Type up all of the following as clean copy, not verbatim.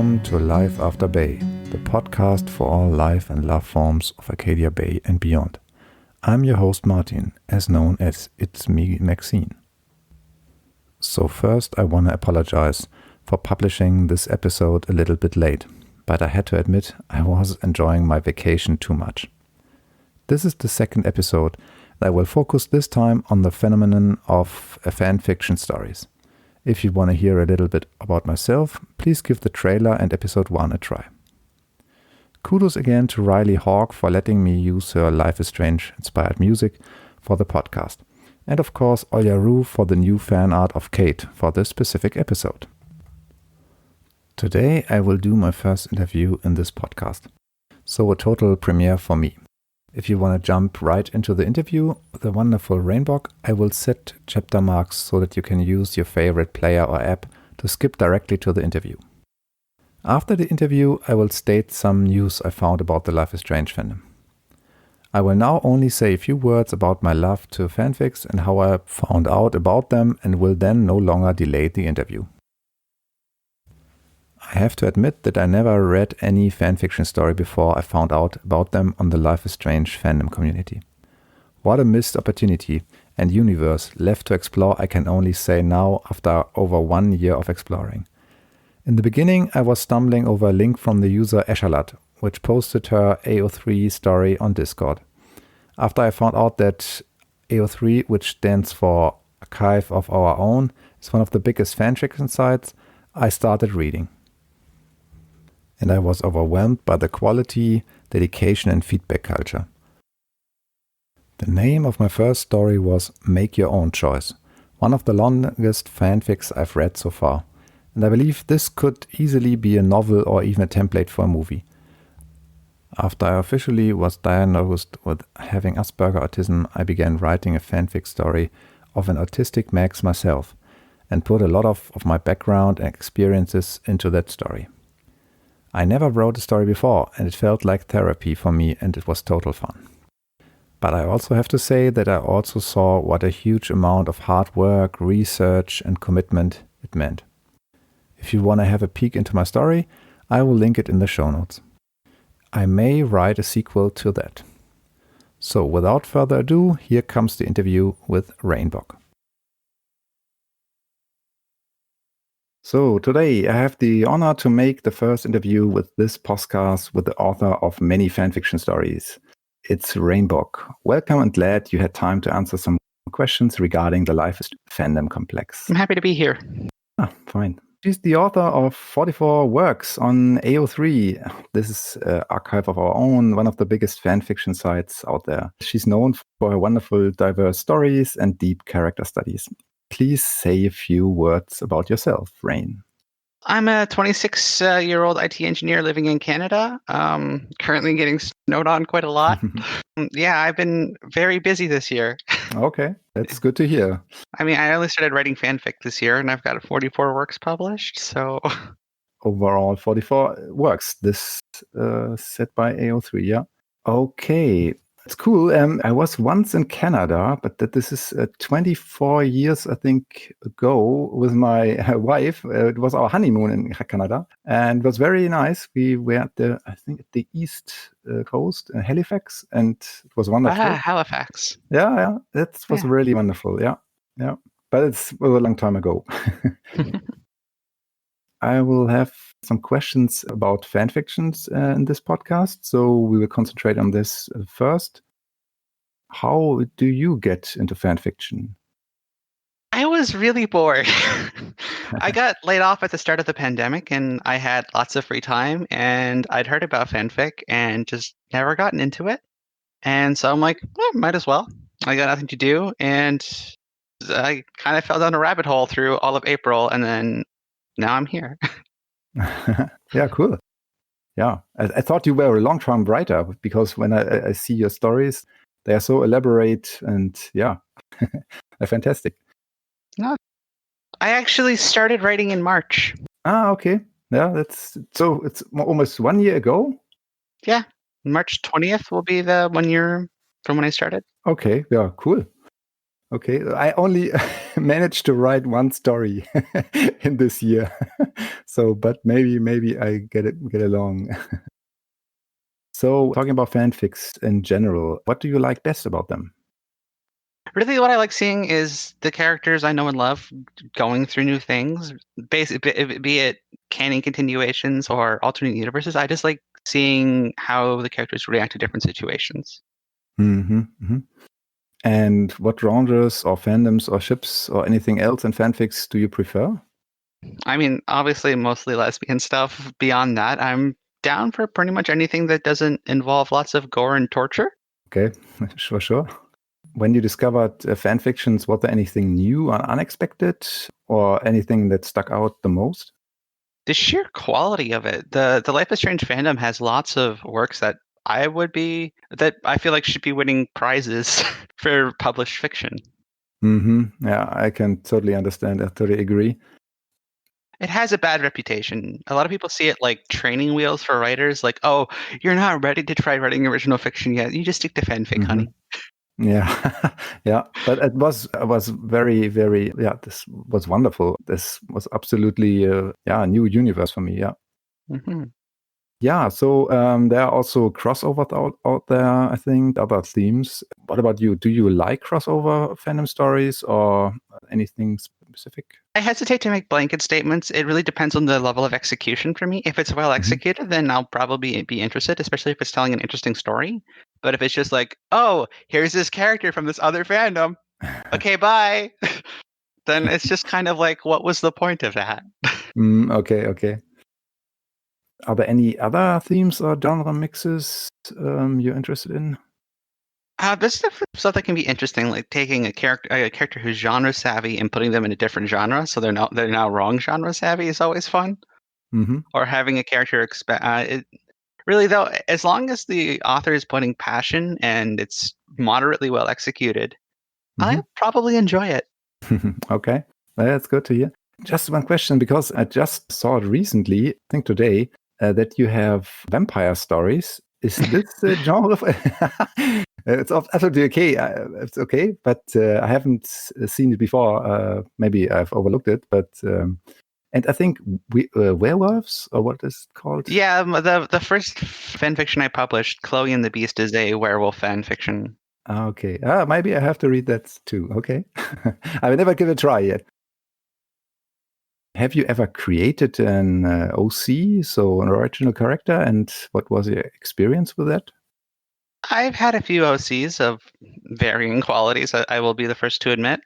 Welcome to Life After Bay, the podcast for all life and love forms of Arcadia Bay and beyond. I'm your host Martin, as known as It's Me Maxine. So first I want to apologize for publishing this episode a little bit late, but I had to admit I was enjoying my vacation too much. This is the second episode that will focus this time on the phenomenon of fanfiction stories. If you want to hear a little bit about myself, please give the trailer and episode 1 a try. Kudos again to Riley Hawk for letting me use her Life is Strange inspired music for the podcast. And of course Olya-Roo for the new fan art of Kate for this specific episode. Today I will do my first interview in this podcast. So a total premiere for me. If you want to jump right into the interview with the wonderful Rainboq, I will set chapter marks so that you can use your favorite player or app to skip directly to the interview. After the interview, I will state some news I found about the Life is Strange fandom. I will now only say a few words about my love to fanfics and how I found out about them, and will then no longer delay the interview. I have to admit that I never read any fanfiction story before I found out about them on the Life is Strange fandom community. What a missed opportunity and universe left to explore, I can only say now after over 1 year of exploring. In the beginning I was stumbling over a link from the user escherlat, which posted her AO3 story on Discord. After I found out that AO3, which stands for Archive of Our Own, is one of the biggest fanfiction sites, I started reading. And I was overwhelmed by the quality, dedication and feedback culture. The name of my first story was Make Your Own Choice, one of the longest fanfics I've read so far, and I believe this could easily be a novel or even a template for a movie. After I officially was diagnosed with having Asperger autism, I began writing a fanfic story of an autistic Max myself, and put a lot of my background and experiences into that story. I never wrote a story before, and it felt like therapy for me, and it was total fun. But I also have to say that I also saw what a huge amount of hard work, research and commitment it meant. If you want to have a peek into my story, I will link it in the show notes. I may write a sequel to that. So without further ado, here comes the interview with Rainboq. So today I have the honor to make the first interview with this podcast with the author of many fanfiction stories. It's Rainboq. Welcome and glad you had time to answer some questions regarding the Life is fandom complex. I'm happy to be here. Fine. She's the author of 44 works on AO3. This is Archive of Our Own, one of the biggest fanfiction sites out there. She's known for her wonderful diverse stories and deep character studies. Please say a few words about yourself, Rain. I'm a 26-year-old IT engineer living in Canada, currently getting snowed on quite a lot. Yeah, I've been very busy this year. Okay, that's good to hear. I mean, I only started writing fanfic this year, and I've got 44 works published, so... Overall, 44 works, this set by AO3, yeah? Okay. It's cool. I was once in Canada, but this is 24 years, I think, ago with my wife. It was our honeymoon in Canada, and it was very nice. We were at the east coast, in Halifax, and it was wonderful. Halifax. Yeah, that was really wonderful. Yeah. But it was a long time ago. I will have some questions about fanfictions in this podcast, so we will concentrate on this first. How do you get into fanfiction? I was really bored. I got laid off at the start of the pandemic, and I had lots of free time, and I'd heard about fanfic and just never gotten into it. And so I'm like, might as well. I got nothing to do, and I kind of fell down a rabbit hole through all of April, and then now I'm here. Yeah, cool. Yeah, I thought you were a long-term writer, because when I see your stories, they are so elaborate and they're fantastic. No, I actually started writing in March. Okay. Yeah, it's almost 1 year ago. Yeah, March 20th will be the 1 year from when I started. Okay, yeah, cool. Okay, I only managed to write one story in this year. So, but maybe I get along. So, talking about fanfics in general, what do you like best about them? Really, what I like seeing is the characters I know and love going through new things. Be it canon continuations or alternate universes. I just like seeing how the characters react to different situations. Mm-hmm. And what genres or fandoms or ships or anything else in fanfics do you prefer? I mean, obviously, mostly lesbian stuff. Beyond that, I'm down for pretty much anything that doesn't involve lots of gore and torture. Okay, sure. When you discovered fan fictions, was there anything new or unexpected or anything that stuck out the most? The sheer quality of it. The Life is Strange fandom has lots of works that I feel like should be winning prizes for published fiction. Mm-hmm. Yeah, I can totally understand. I totally agree. It has a bad reputation. A lot of people see it like training wheels for writers, like, oh, you're not ready to try writing original fiction yet. You just stick to fanfic, Mm-hmm. honey. Yeah, yeah, but it was very yeah. This was wonderful. This was absolutely a new universe for me. Yeah, Hmm. yeah. So there are also crossovers out there. I think other themes. What about you? Do you like crossover fandom stories or anything specific? I hesitate to make blanket statements. It really depends on the level of execution for me. If it's well Mm-hmm. executed, then I'll probably be interested, especially if it's telling an interesting story. But if it's just like, oh, here's this character from this other fandom, okay, bye, then it's just kind of like, what was the point of that? Okay. Are there any other themes or genre mixes you're interested in? This stuff that can be interesting, like taking a character who's genre savvy and putting them in a different genre, so they're now wrong genre savvy is always fun. Mm-hmm. Or having a character really though, as long as the author is putting passion and it's moderately well executed, Mm-hmm. I probably enjoy it. Okay, that's good to hear. Just one question, because I just saw it recently, I think today, that you have vampire stories. Is this a genre of it's absolutely okay. It's okay, but I haven't seen it before. Maybe I've overlooked it, but and I think werewolves, or what is it called? Yeah, the first fan fiction I published, Chloe and the Beast, is a werewolf fan fiction. Okay. Maybe I have to read that too. Okay. I will never give it a try yet. Have you ever created an OC, so an original character, and what was your experience with that? I've had a few OCs of varying qualities, I will be the first to admit.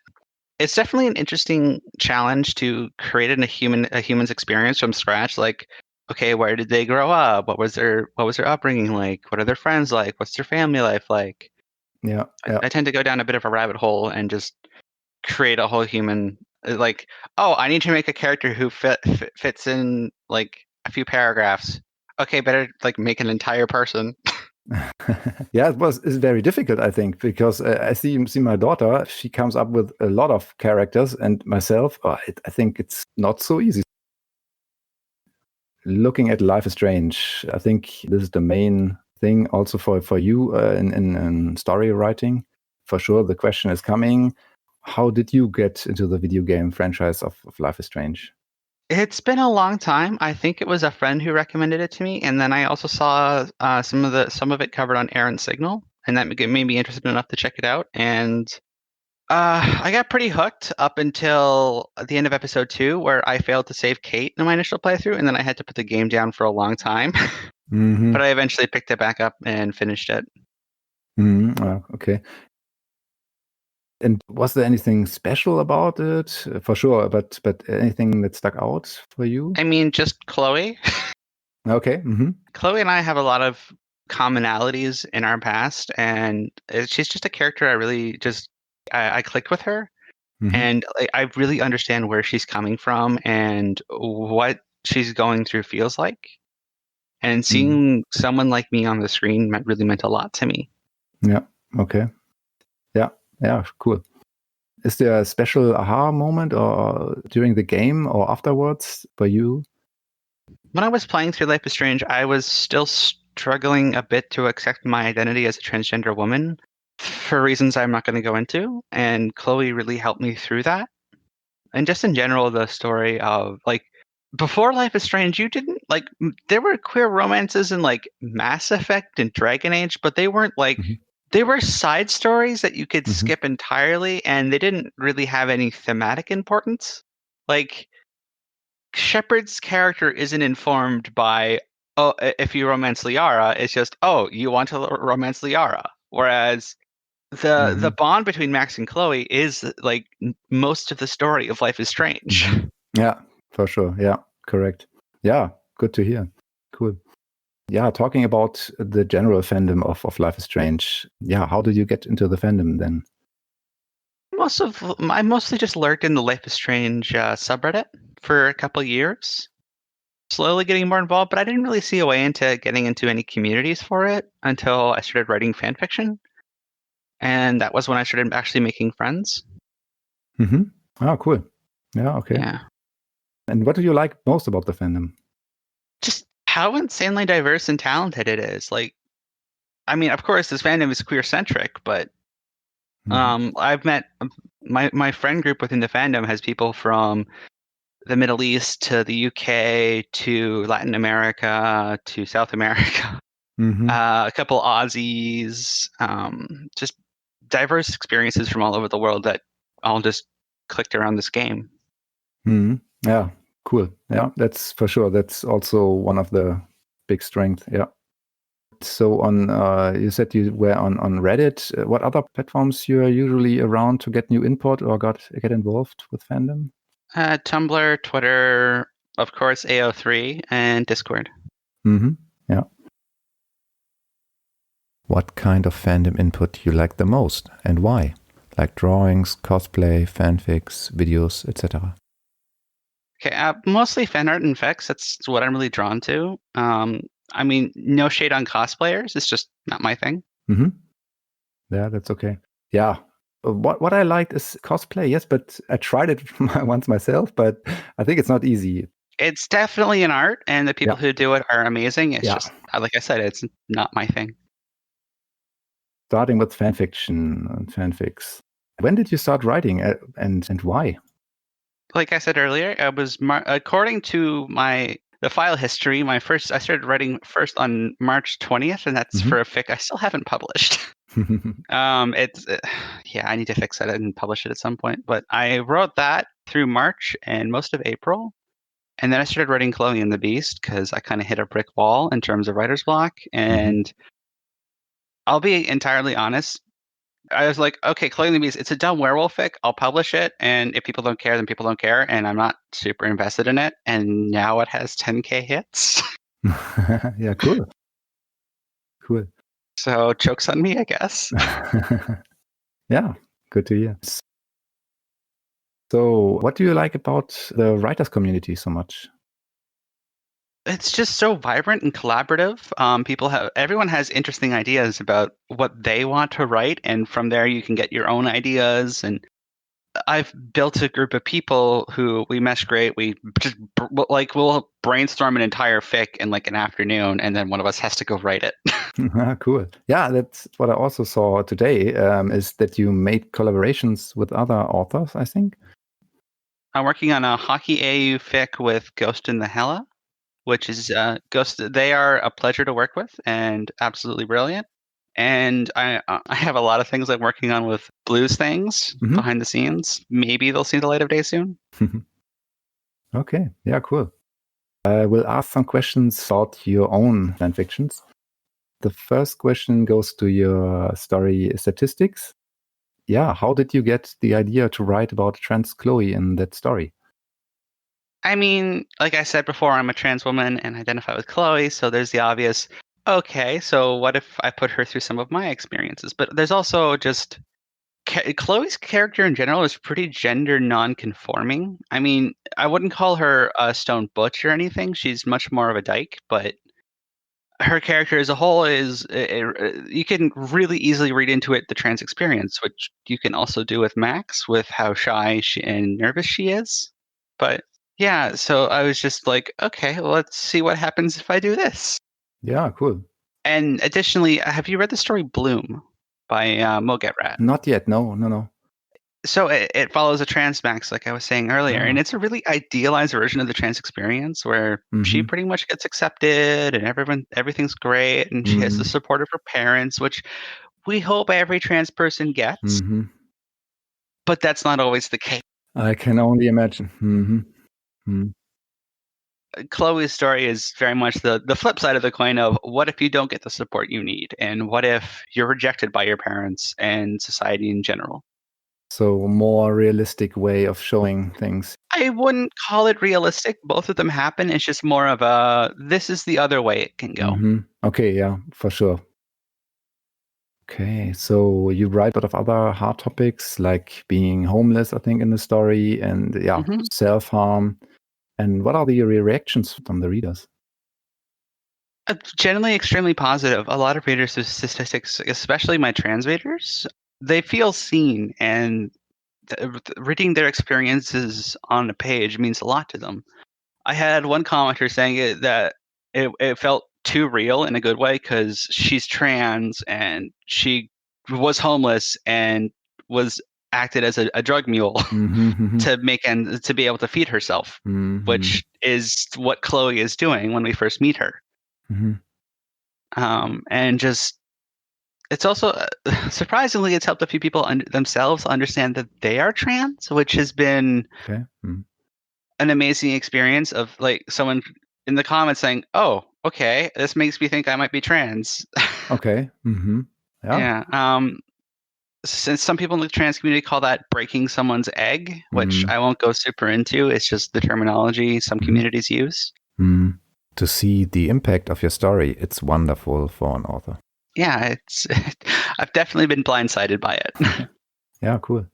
It's definitely an interesting challenge to create a human's experience from scratch. Like, okay, where did they grow up? What was their upbringing like? What are their friends like? What's their family life like? Yeah. I tend to go down a bit of a rabbit hole and just create a whole human. Like, oh, I need to make a character who fits in like a few paragraphs. Okay, better like make an entire person. Yeah, it's very difficult, I think, because I see my daughter. She comes up with a lot of characters, and myself, I think it's not so easy. Looking at Life is Strange, I think this is the main thing also for you in story writing. For sure, the question is coming: how did you get into the video game franchise of Life is Strange? It's been a long time. I think it was a friend who recommended it to me, and then I also saw some of it covered on Aaron Signal, and that made me interested enough to check it out. And I got pretty hooked up until the end of episode 2, where I failed to save Kate in my initial playthrough, and then I had to put the game down for a long time. Mm-hmm. But I eventually picked it back up and finished it. Mm-hmm. Okay. And was there anything special about it? For sure, but anything that stuck out for you? I mean, just Chloe. Okay. Mm-hmm. Chloe and I have a lot of commonalities in our past, and she's just a character I really just I clicked with her. Mm-hmm. And I really understand where she's coming from and what she's going through feels like. And Mm-hmm. seeing someone like me on the screen really meant a lot to me. Yeah. Okay. Yeah. Yeah. Cool. Is there a special aha moment or during the game or afterwards for you? When I was playing through Life is Strange, I was still struggling a bit to accept my identity as a transgender woman. for reasons I'm not going to go into. And Chloe really helped me through that. And just in general, the story of like before Life is Strange, you didn't like there were queer romances in like Mass Effect and Dragon Age, but they weren't like Mhm. they were side stories that you could Mhm. skip entirely, and they didn't really have any thematic importance. Like Shepard's character isn't informed by if you romance Liara, it's just you want to romance Liara. Whereas the Mhm. bond between Max and Chloe is like most of the story of Life is Strange. Mhm. Yeah, for sure. Yeah, correct. Yeah, good to hear. Cool. Yeah, talking about the general fandom of Life is Strange. Yeah, how did you get into the fandom then? I mostly just lurked in the Life is Strange subreddit for a couple years, slowly getting more involved, but I didn't really see a way into getting into any communities for it until I started writing fan fiction. And that was when I started actually making friends. Mm-hmm. Oh, cool. Yeah, okay. Yeah. And what do you like most about the fandom? Just how insanely diverse and talented it is. Like, I mean, of course, this fandom is queer centric, but Mm-hmm. I've met my friend group within the fandom has people from the Middle East to the UK to Latin America to South America, Mm-hmm. a couple Aussies, just diverse experiences from all over the world that all just clicked around this game. Mm-hmm. Yeah, cool. Yeah, that's for sure. That's also one of the big strengths. Yeah. So on, you said you were on Reddit. What other platforms you are usually around to get new input or get involved with fandom? Tumblr, Twitter, of course, AO3, and Discord. Mm-hmm. Yeah. What kind of fandom input you like the most and why? Like drawings, cosplay, fanfics, videos, etc. Okay, mostly fan art and effects. That's what I'm really drawn to. I mean, no shade on cosplayers. It's just not my thing. Mm-hmm. Yeah, that's okay. Yeah. What I liked is cosplay, yes, but I tried it once myself, but I think it's not easy. It's definitely an art, and the people Yeah. who do it are amazing. It's Yeah. just, like I said, it's not my thing. Starting with fanfiction and fanfics. When did you start writing and why? Like I said earlier, I was according to the file history. I started writing first on March 20th, and that's Mm-hmm. for a fic I still haven't published. It's yeah, I need to fix it and publish it at some point. But I wrote that through March and most of April, and then I started writing Chloe and the Beast because I kind of hit a brick wall in terms of writer's block. Mm-hmm. And I'll be entirely honest. I was like, okay, Chloe and the Beast, it's a dumb werewolf fic. I'll publish it, and if people don't care, then people don't care, and I'm not super invested in it. And now it has 10K hits, Yeah, cool. Cool. so joke's on me, I guess. Yeah, good to hear. So, what do you like about the writers community so much? It's just so vibrant and collaborative. Everyone has interesting ideas about what they want to write, and from there you can get your own ideas. And I've built a group of people who we mesh great. We just we'll brainstorm an entire fic in like an afternoon, and then one of us has to go write it. Cool. Yeah, that's what I also saw today. Is that you made collaborations with other authors? I think. I'm working on a hockey AU fic with Ghost in the Hella, which is Ghost. They are a pleasure to work with and absolutely brilliant. And I have a lot of things I'm working on with Blues things Mm-hmm. behind the scenes. Maybe they'll see the light of day soon. Okay. Yeah. Cool. I will ask some questions about your own fan fictions. The first question goes to your story statistics. Yeah, how did you get the idea to write about trans Chloe in that story? I mean, like I said before, I'm a trans woman and identify with Chloe, so there's the obvious, okay, so what if I put her through some of my experiences? But there's also just Chloe's character in general is pretty gender non-conforming. I mean, I wouldn't call her a stone butch or anything. She's much more of a dyke, but her character as a whole is you can really easily read into it the trans experience, which you can also do with Max with how shy and nervous she is. But yeah, so I was just like, okay, well, let's see what happens if I do this. Yeah, cool. And additionally, have you read the story Bloom? by MYOC. Not yet. No, no, no. So it follows a trans Max, like I was saying earlier, and Ah. it's a really idealized version of the trans experience where she Mm-hmm. pretty much gets accepted and everything's great, and she has the Mm-hmm. support of her parents, which we hope every trans person gets, Mm-hmm. but that's not always the case. I can only imagine. Mm-hmm. Mm-hmm. Chloe's story is very much the flip side of the coin of what if you don't get the support you need, and what if you're rejected by your parents and society in general. So a more realistic way of showing things. I wouldn't call it realistic. Both of them happen. It's just more of a this is the other way it can go. Mm-hmm. Okay, yeah, for sure. Okay, so you write a lot of other hard topics like being homeless, I think, in the story, and yeah, Hmm. self-harm. And what are the reactions from the readers? Generally extremely positive. A lot of readers of statistics, especially my trans readers, they feel seen, and reading their experiences on a page means a lot to them. I had one commenter saying that it felt too real in a good way because she's trans and she was homeless and was acted as a drug mule Mm-hmm. to make and to be able to feed herself, Mm-hmm. which is what Chloe is doing when we first meet her. Mm-hmm. And just it's also surprisingly it's helped a few people themselves understand that they are trans, which has been Okay. Mm. an amazing experience of like someone in the comments saying, "Oh, okay, this makes me think I might be trans." Okay. Mm-hmm. Yeah. Yeah. Since some people in the trans community call that breaking someone's egg, which Mm-hmm. I won't go super into. It's just the terminology some communities use. Mm. To see the impact of your story, it's wonderful for an author. Yeah, it's I've definitely been blindsided by it. Yeah, cool.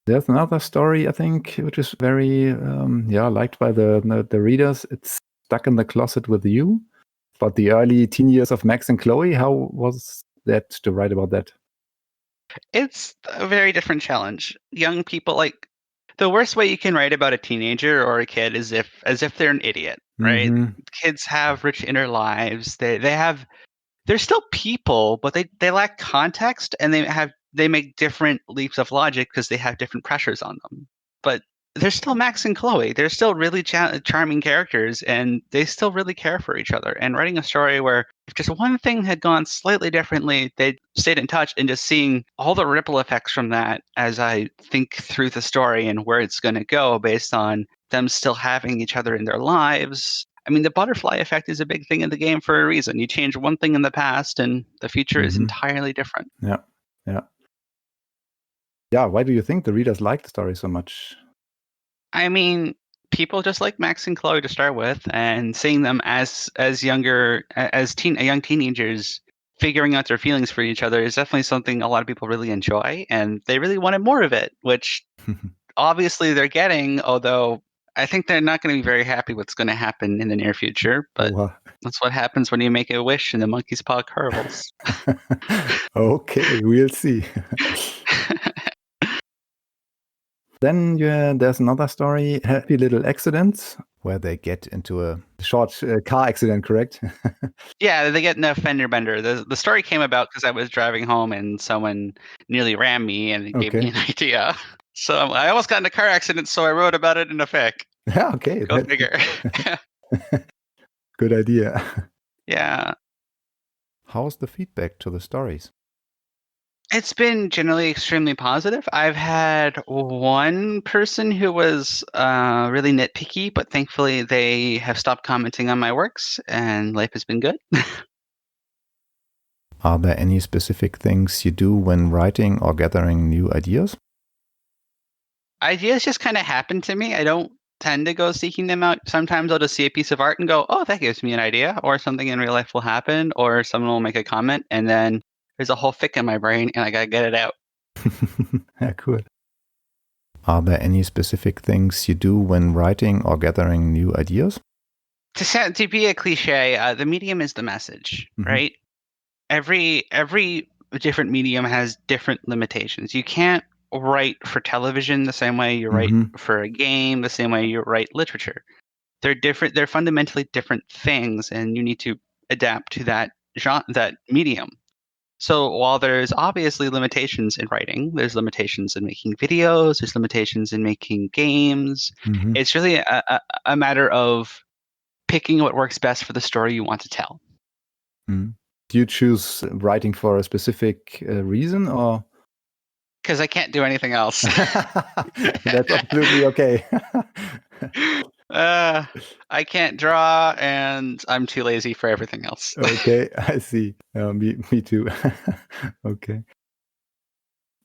There's another story, I think, which is very, liked by the readers. It's Stuck in the Closet with You, about the early teen years of Max and Chloe. How was that to write about that? It's a very different challenge. Young people like the worst way you can write about a teenager or a kid is if as if they're an idiot, right? Mm-hmm. Kids have rich inner lives. They're still people, but they lack context and they make different leaps of logic because they have different pressures on them. But they're still Max and Chloe. They're still really charming characters, and they still really care for each other. And writing a story where if just one thing had gone slightly differently, they stayed in touch, and just seeing all the ripple effects from that as I think through the story and where it's going to go based on them still having each other in their lives. I mean, the butterfly effect is a big thing in the game for a reason. You change one thing in the past, and the future is Mm-hmm. entirely different. Yeah. Yeah. Yeah. Why do you think the readers like the story so much? I mean, people just like Max and Chloe to start with, and seeing them as young teenagers figuring out their feelings for each other is definitely something a lot of people really enjoy, and they really wanted more of it, which obviously they're getting. Although I think they're not going to be very happy what's going to happen in the near future, but Oh, that's what happens when you make a wish and the monkey's paw curls. okay, we'll see. Then there's another story, Happy Little Accidents, where they get into a short car accident, correct? Yeah, they get in a fender bender. The story came about because I was driving home and someone nearly rammed me, and it gave me Okay. an idea. So I almost got in a car accident, so I wrote about it in a fic. Yeah, okay. Go figure. Good idea. Yeah. How's the feedback to the stories? It's been generally extremely positive. I've had one person who was really nitpicky, but thankfully they have stopped commenting on my works, and life has been good. Are there any specific things you do when writing or gathering new ideas? Ideas just kind of happen to me. I don't tend to go seeking them out. Sometimes I'll just see a piece of art and go, "Oh, that gives me an idea," or something in real life will happen, or someone will make a comment, and then there's a whole fic in my brain, and I gotta get it out. Yeah, cool. Are there any specific things you do when writing or gathering new ideas? To be a cliche, the medium is the message, Mhm. right? Every different medium has different limitations. You can't write for television the same way you write Mhm. for a game, the same way you write literature. They're different. They're fundamentally different things, and you need to adapt to that genre, that medium. So while there's obviously limitations in writing, there's limitations in making videos, there's limitations in making games. Mm-hmm. It's really a matter of picking what works best for the story you want to tell. Mm. Do you choose writing for a specific reason, or? Because I can't do anything else. That's absolutely okay. I can't draw, and I'm too lazy for everything else. Okay, I see. Me too. Okay.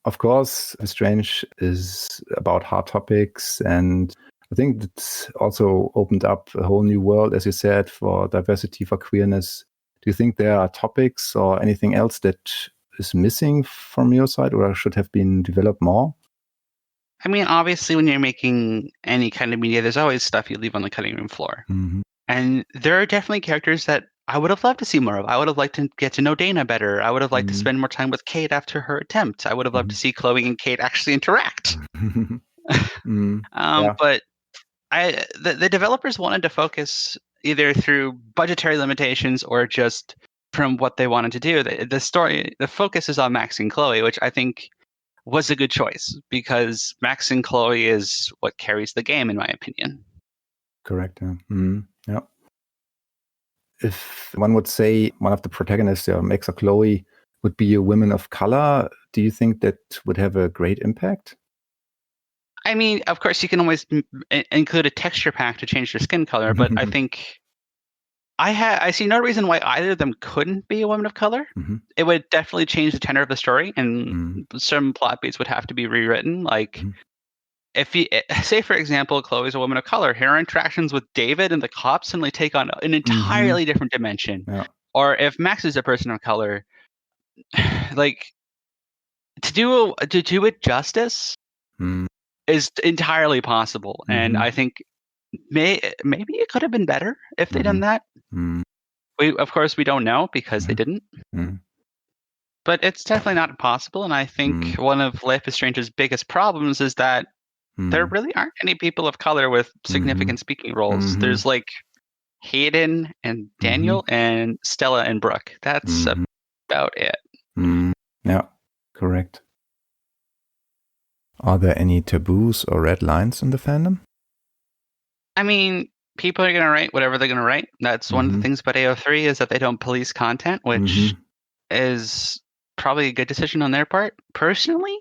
Of course, Strange is about hard topics, and I think it's also opened up a whole new world, as you said, for diversity, for queerness. Do you think there are topics or anything else that is missing from your side or should have been developed more? I mean, obviously, when you're making any kind of media, there's always stuff you leave on the cutting room floor. Mm-hmm. And there are definitely characters that I would have loved to see more of. I would have liked to get to know Dana better. I would have liked to spend more time with Kate after her attempt. I would have loved to see Chloe and Kate actually interact. Yeah. But the developers wanted to focus either through budgetary limitations or just from what they wanted to do. The focus is on Max and Chloe, which I think was a good choice because Max and Chloe is what carries the game, in my opinion. Correct. Yeah. If one would say one of the protagonists, Max or Chloe, would be a woman of color, do you think that would have a great impact? I mean, of course, you can always include a texture pack to change their skin color, but I think I see no reason why either of them couldn't be a woman of color. It would definitely change the tenor of the story, and some plot beats would have to be rewritten. Like, if you say, for example, Chloe's a woman of color, her interactions with David and the cops suddenly take on an entirely different dimension. Yeah. Or if Max is a person of color, like to do it justice is entirely possible, and I think maybe it could have been better if they'd done that. Of course, we don't know because they didn't. But it's definitely not impossible, and I think one of Life is Strange's biggest problems is that there really aren't any people of color with significant speaking roles. There's like Hayden and Daniel and Stella and Brooke. That's about it. Yeah, correct. Are there any taboos or red lines in the fandom? I mean, people are going to write whatever they're going to write. That's one of the things about AO3 is that they don't police content, which is probably a good decision on their part. Personally,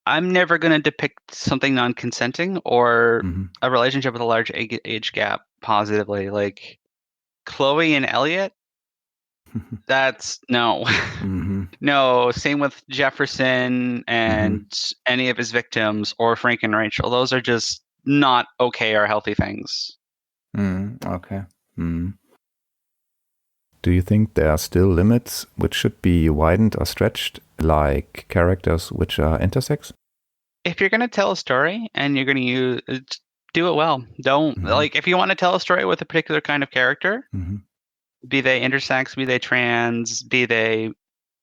I'm never going to depict something non-consenting or a relationship with a large age gap positively. Like Chloe and Elliot, that's no. No, same with Jefferson and any of his victims or Frank and Rachel. Those are just not okay or healthy things. Okay. Do you think there are still limits which should be widened or stretched, like characters which are intersex? If you're going to tell a story and you're going to do it well. Don't like if you want to tell a story with a particular kind of character, be they intersex, be they trans, be they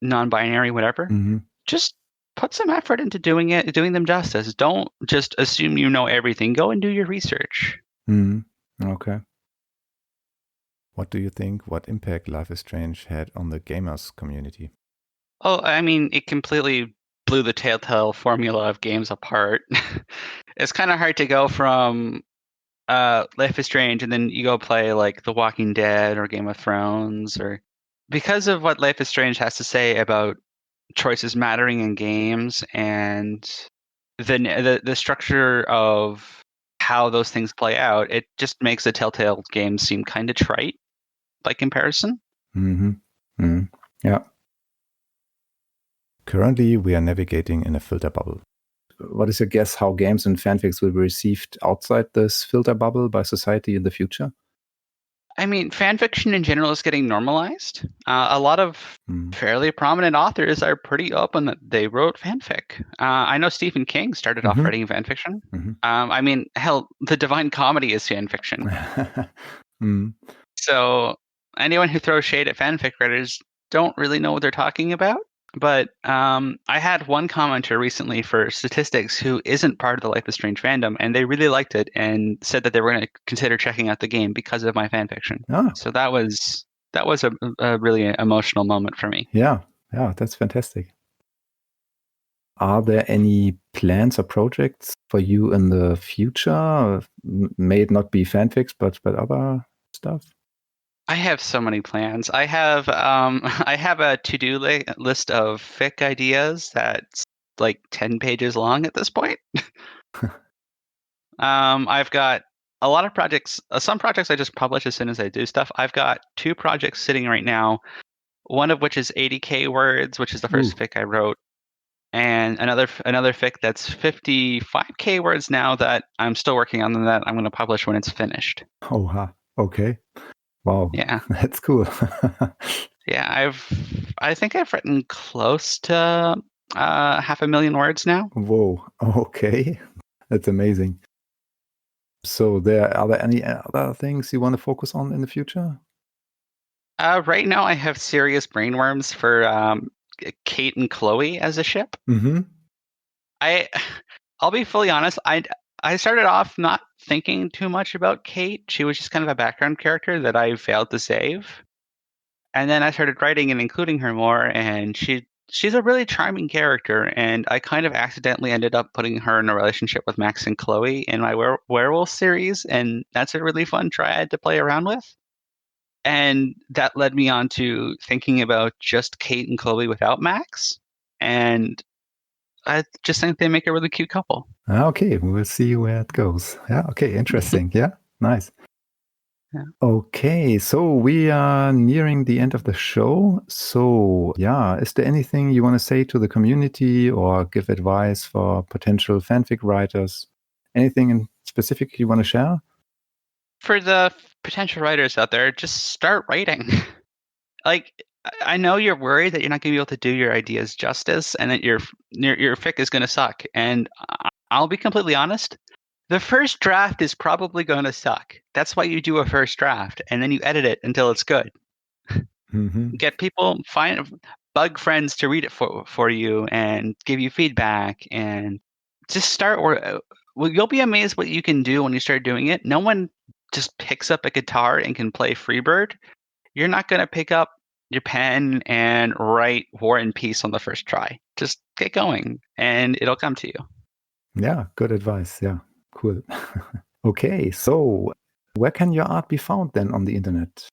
non-binary, whatever, just put some effort into doing them justice. Don't just assume you know everything. Go and do your research. Okay. What do you think? What impact Life is Strange had on the gamers community? Oh, I mean, it completely blew the Telltale formula of games apart. It's kind of hard to go from Life is Strange and then you go play like The Walking Dead or Game of Thrones, or because of what Life is Strange has to say about choices mattering in games and the structure of how those things play out. It just makes the Telltale games seem kind of trite by comparison. Yeah. Currently, we are navigating in a filter bubble. What is your guess how games and fanfics will be received outside this filter bubble by society in the future? I mean, fanfiction in general is getting normalized. A lot of fairly prominent authors are pretty open that they wrote fanfic. I know Stephen King started off writing fanfiction. I mean, hell, the Divine Comedy is fanfiction. So anyone who throws shade at fanfic writers don't really know what they're talking about. But I had one commenter recently for statistics who isn't part of the Life is Strange fandom, and they really liked it and said that they were going to consider checking out the game because of my fanfiction. So that was a really emotional moment for me. Yeah, Yeah, that's fantastic. Are there any plans or projects for you in the future? May it not be fanfics, but other stuff? I have so many plans. I have I have a to-do list of fic ideas that's like 10 pages long at this point. I've got a lot of projects. Some projects I just publish as soon as I do stuff. I've got 2 projects sitting right now. One of which is 80k words, which is the first fic I wrote, and another fic that's 55k words now that I'm still working on, and that I'm going to publish when it's finished. Oh, okay. Wow. Yeah. That's cool. Yeah, I think I've written close to 500,000 words now. Whoa. Okay. That's amazing. So are there any other things you want to focus on in the future? Right now I have serious brainworms for Kate and Chloe as a ship. Mm-hmm. I'll be fully honest, I started off not thinking too much about Kate. She was just kind of a background character that I failed to save. And then I started writing and including her more, and she's a really charming character, and I kind of accidentally ended up putting her in a relationship with Max and Chloe in my werewolf series, and that's a really fun triad to play around with. And that led me on to thinking about just Kate and Chloe without Max, and I just think they make a really cute couple. Okay, we'll see where it goes. Yeah, okay, interesting. Yeah, nice. Yeah. Okay, so we are nearing the end of the show. So, yeah, is there anything you want to say to the community or give advice for potential fanfic writers? Anything in specific you want to share? For the potential writers out there, just start writing. Like, I know you're worried that you're not going to be able to do your ideas justice and that your fic is going to suck. And I'll be completely honest. The first draft is probably going to suck. That's why you do a first draft, and then you edit it until it's good. Mm-hmm. Get people, bug friends to read it for you and give you feedback, and just start. Well, you'll be amazed what you can do when you start doing it. No one just picks up a guitar and can play Freebird. You're not going to pick up your pen and write War and Peace on the first try. Just get going, and it'll come to you. Yeah, good advice. Yeah, cool. Okay, so where can your art be found then on the internet?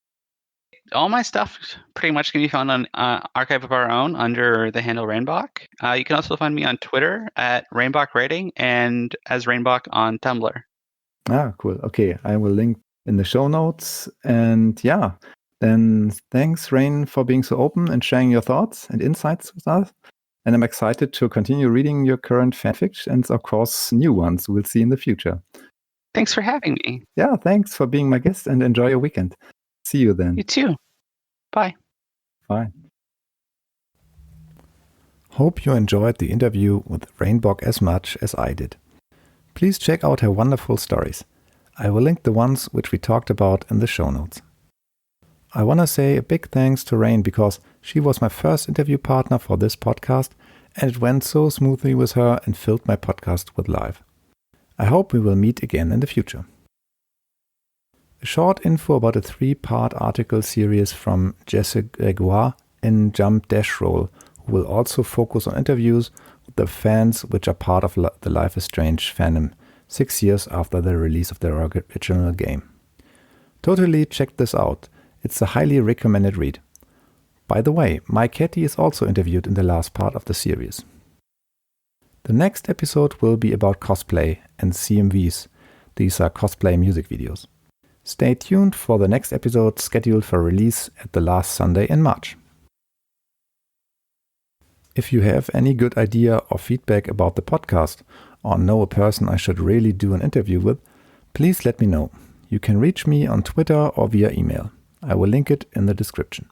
All my stuff pretty much can be found on Archive of Our Own under the handle Rainboq. You can also find me on Twitter at Rainboq Writing and as Rainboq on Tumblr. Ah, cool. Okay, I will link in the show notes. And yeah, then thanks, Rain, for being so open and sharing your thoughts and insights with us. And I'm excited to continue reading your current fanfics and, of course, new ones we'll see in the future. Thanks for having me. Yeah, thanks for being my guest and enjoy your weekend. See you then. You too. Bye. Bye. Hope you enjoyed the interview with Rainboq as much as I did. Please check out her wonderful stories. I will link the ones which we talked about in the show notes. I want to say a big thanks to Rain because she was my first interview partner for this podcast and it went so smoothly with her and filled my podcast with life. I hope we will meet again in the future. A short info about a 3-part article series from Jesse Gregoire in Jump Dash Roll, who will also focus on interviews with the fans which are part of the Life is Strange fandom 6 years after the release of the original game. Totally check this out. It's a highly recommended read. By the way, my Catty is also interviewed in the last part of the series. The next episode will be about cosplay and CMVs. These are cosplay music videos. Stay tuned for the next episode scheduled for release at the last Sunday in March. If you have any good idea or feedback about the podcast or know a person I should really do an interview with, please let me know. You can reach me on Twitter or via email. I will link it in the description.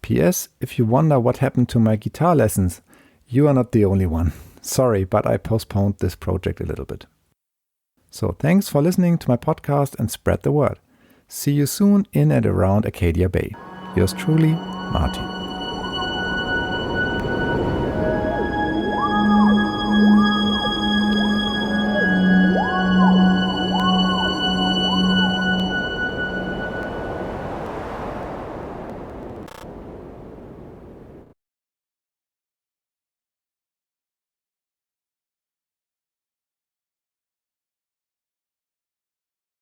P.S. If you wonder what happened to my guitar lessons, you are not the only one. Sorry, but I postponed this project a little bit. So thanks for listening to my podcast and spread the word. See you soon in and around Arcadia Bay. Yours truly, Martin.